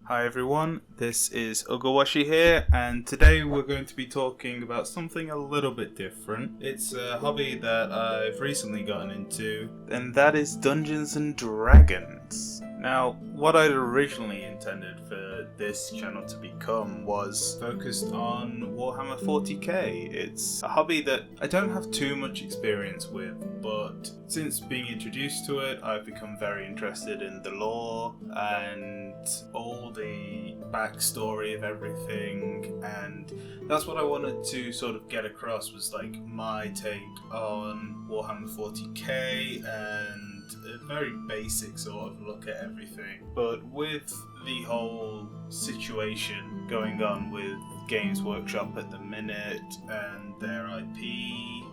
Hi everyone, this is Ugawashi here, and today we're going to be talking about something a little bit different. It's a hobby that I've recently gotten into, and that is Dungeons and Dragons. Now, what I'd originally intended for this channel to become was focused on Warhammer 40k. It's a hobby that I don't have too much experience with, but since being introduced to it, I've become very interested in the lore and all the backstory of everything, and that's what I wanted to sort of get across, was like my take on Warhammer 40k and a very basic sort of look at everything. But with the whole situation going on with Games Workshop at the minute and their IP,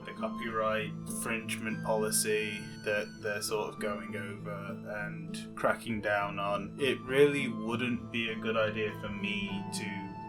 the copyright infringement policy that they're sort of going over and cracking down on, it really wouldn't be a good idea for me to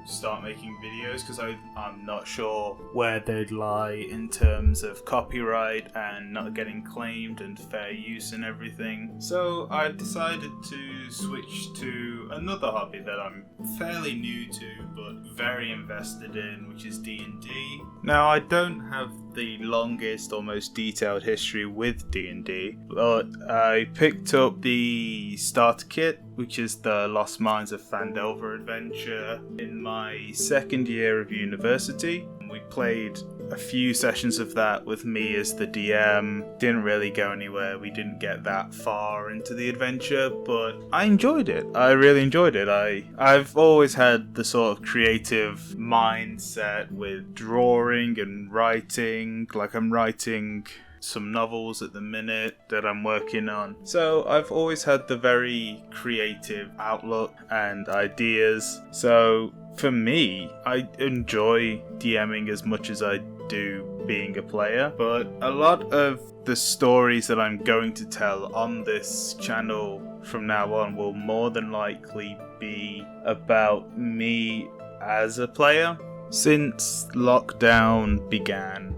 start making videos, because I'm not sure where they'd lie in terms of copyright and not getting claimed and fair use and everything. So I decided to switch to another hobby that I'm fairly new to but very invested in, which is D&D. Now, I don't have the longest or most detailed history with D&D, but I picked up the starter kit, which is the Lost Mines of Phandelver adventure, in my second year of university. We played a few sessions of that with me as the DM. Didn't really go anywhere. We didn't get that far into the adventure, but I enjoyed it. I really enjoyed it. I've always had the sort of creative mindset with drawing and writing. Like, I'm writing some novels at the minute that I'm working on. So I've always had the very creative outlook and ideas. So for me, I enjoy DMing as much as I do being a player, but a lot of the stories that I'm going to tell on this channel from now on will more than likely be about me as a player. Since lockdown began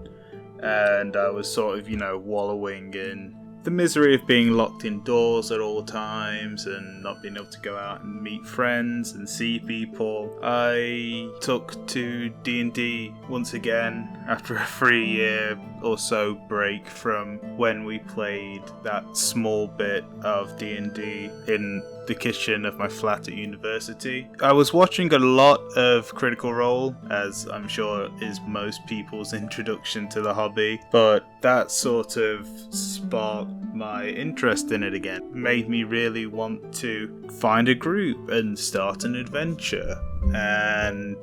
and I was sort of, wallowing in the misery of being locked indoors at all times and not being able to go out and meet friends and see people, I took to D&D once again after a 3-year or so break from when we played that small bit of D&D in the kitchen of my flat at university. I was watching a lot of Critical Role, as I'm sure is most people's introduction to the hobby, but that sort of sparked my interest in it again. Made me really want to find a group and start an adventure and,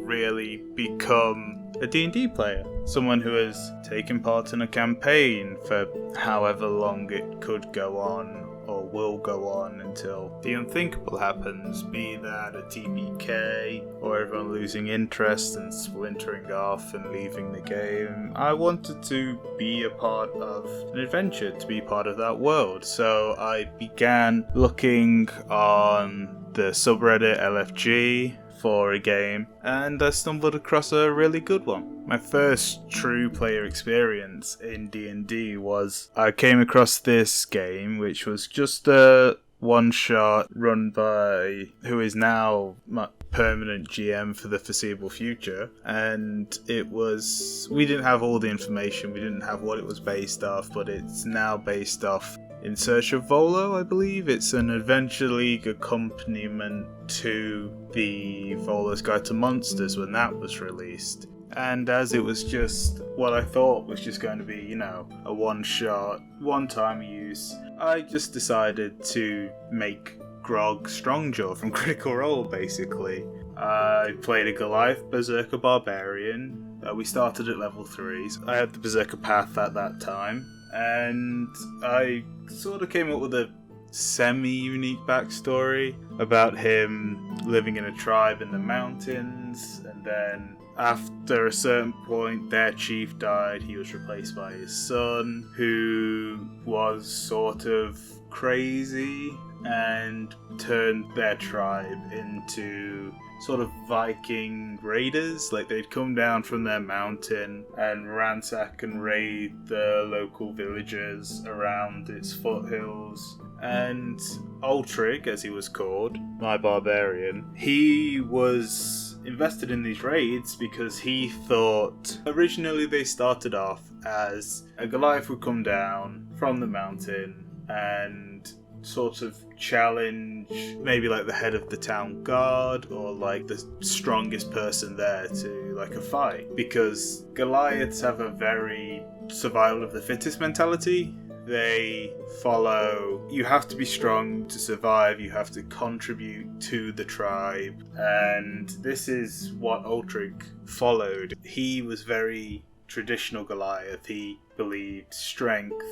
really become a D&D player. Someone who has taken part in a campaign for however long it could go on or will go on until the unthinkable happens, be that a TPK or everyone losing interest and splintering off and leaving the game. I wanted to be a part of an adventure, to be part of that world. So I began looking on the subreddit LFG for a game, and I stumbled across a really good one. My first true player experience in D&D was I came across this game, which was just a one-shot run by who is now my permanent GM for the foreseeable future, and we didn't have all the information, we didn't have what it was based off, but it's now based off In Search of Volo, I believe. It's an Adventure League accompaniment to the Volo's Guide to Monsters when that was released. And as it was just what I thought was just going to be, a one-shot, one-time use, I just decided to make Grog Strongjaw from Critical Role, basically. I played a Goliath Berserker Barbarian. We started at level 3, so I had the Berserker Path at that time. And I sort of came up with a semi-unique backstory about him living in a tribe in the mountains, and then after a certain point their chief died. He was replaced by his son, who was sort of crazy and turned their tribe into sort of Viking raiders. Like, they'd come down from their mountain and ransack and raid the local villages around its foothills And Ultrig, as he was called, my barbarian, he was invested in these raids because he thought originally they started off as a Goliath would come down from the mountain and sort of challenge maybe like the head of the town guard or like the strongest person there to like a fight, because Goliaths have a very survival of the fittest mentality. They follow, you have to be strong to survive, you have to contribute to the tribe, and this is what Ultrig followed. He was very traditional Goliath. He believed strength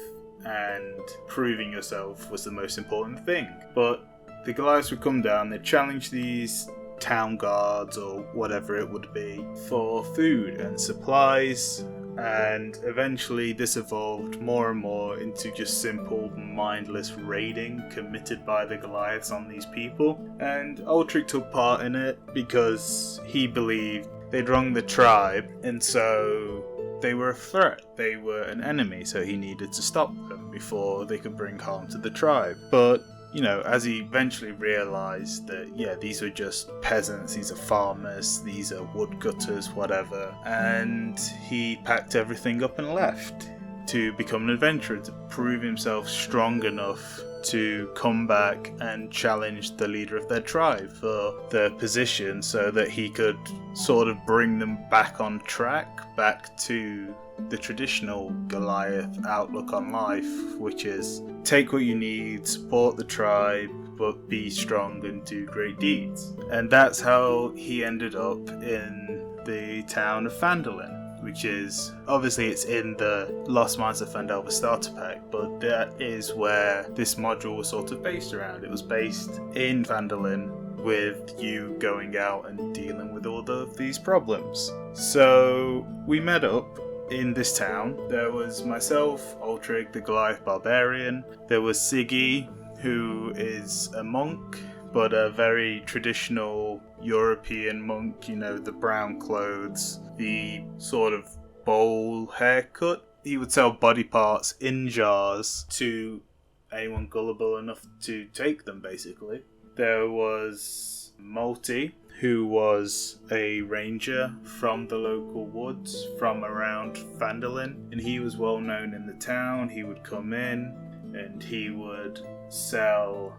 and proving yourself was the most important thing. But the Goliaths would come down, they'd challenge these town guards or whatever it would be for food and supplies, and eventually this evolved more and more into just simple mindless raiding committed by the Goliaths on these people. And Ultrig took part in it because he believed they'd wronged the tribe, and so they were a threat, they were an enemy, so he needed to stop them before they could bring harm to the tribe. But you know, as he eventually realised that, yeah, these are just peasants, these are farmers, these are woodcutters, whatever, and he packed everything up and left to become an adventurer, to prove himself strong enough to come back and challenge the leader of their tribe for their position so that he could sort of bring them back on track, back to the traditional Goliath outlook on life, which is take what you need, support the tribe, but be strong and do great deeds. And that's how he ended up in the town of Phandalin, which is, obviously it's in the Lost Mines of Phandelver starter pack, but that is where this module was sort of based around. It was based in Phandalin, with you going out and dealing with all of these problems. So we met up in this town. There was myself, Ultrig, the Goliath barbarian. There was Siggy, who is a monk, but a very traditional European monk, you know, the brown clothes, the sort of bowl haircut. He would sell body parts in jars to anyone gullible enough to take them, basically. There was Multi, who was a ranger from the local woods from around Phandalin, and he was well known in the town. He would come in and he would sell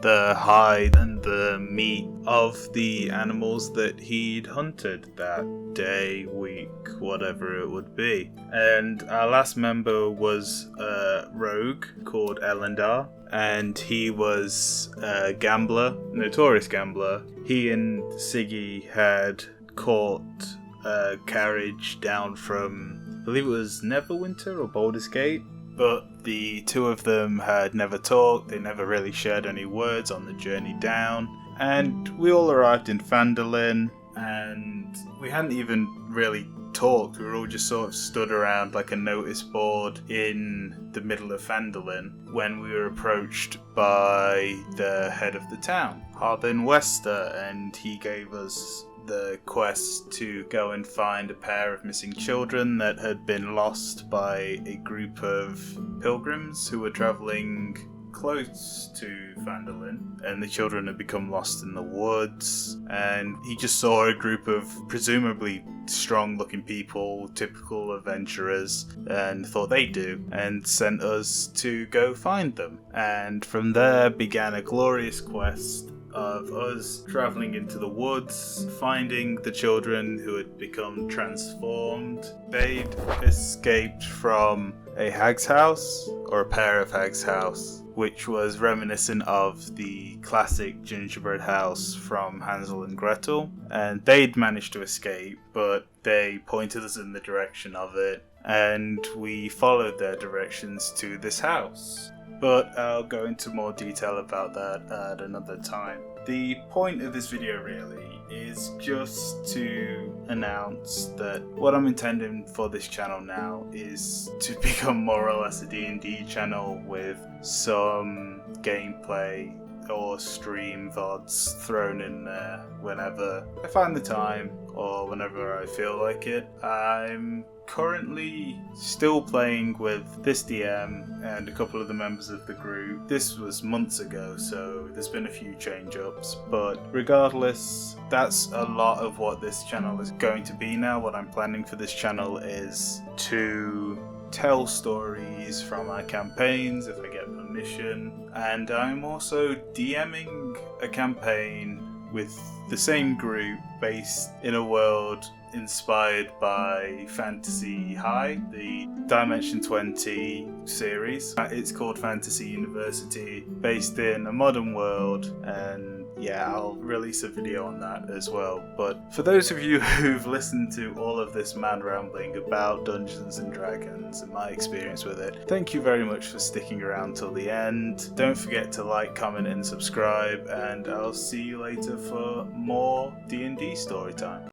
the hide and the meat of the animals that he'd hunted that day, week, whatever it would be. And our last member was a rogue called Elendar, and he was a gambler, notorious gambler. He and Siggy had caught a carriage down from, I believe it was Neverwinter or Baldur's Gate, but the two of them had never talked, they never really shared any words on the journey down. And we all arrived in Phandalin, and we hadn't even really talked. We were all just sort of stood around like a notice board in the middle of Phandalin when we were approached by the head of the town, Harbin Wester, and he gave us the quest to go and find a pair of missing children that had been lost by a group of pilgrims who were travelling close to Phandalin, and the children had become lost in the woods. And he just saw a group of presumably strong looking people, typical adventurers, and thought they'd do, and sent us to go find them. And from there began a glorious quest of us travelling into the woods, finding the children who had become transformed. They'd escaped from a hag's house, or a pair of hag's house, which was reminiscent of the classic gingerbread house from Hansel and Gretel. And they'd managed to escape, but they pointed us in the direction of it, and we followed their directions to this house. But I'll go into more detail about that at another time. The point of this video really is just to announce that what I'm intending for this channel now is to become more or less a D&D channel with some gameplay or stream VODs thrown in there whenever I find the time or whenever I feel like it. I'm currently still playing with this DM and a couple of the members of the group. This was months ago, so there's been a few change-ups, but regardless, that's a lot of what this channel is going to be now. What I'm planning for this channel is to tell stories from our campaigns if I get permission, and I'm also DMing a campaign with the same group based in a world inspired by Fantasy High, the Dimension 20 series. It's called Fantasy University, based in a modern world, and yeah, I'll release a video on that as well. But for those of you who've listened to all of this mad rambling about Dungeons and Dragons and my experience with it, thank you very much for sticking around till the end. Don't forget to like, comment and subscribe, and I'll see you later for more D&D Storytime.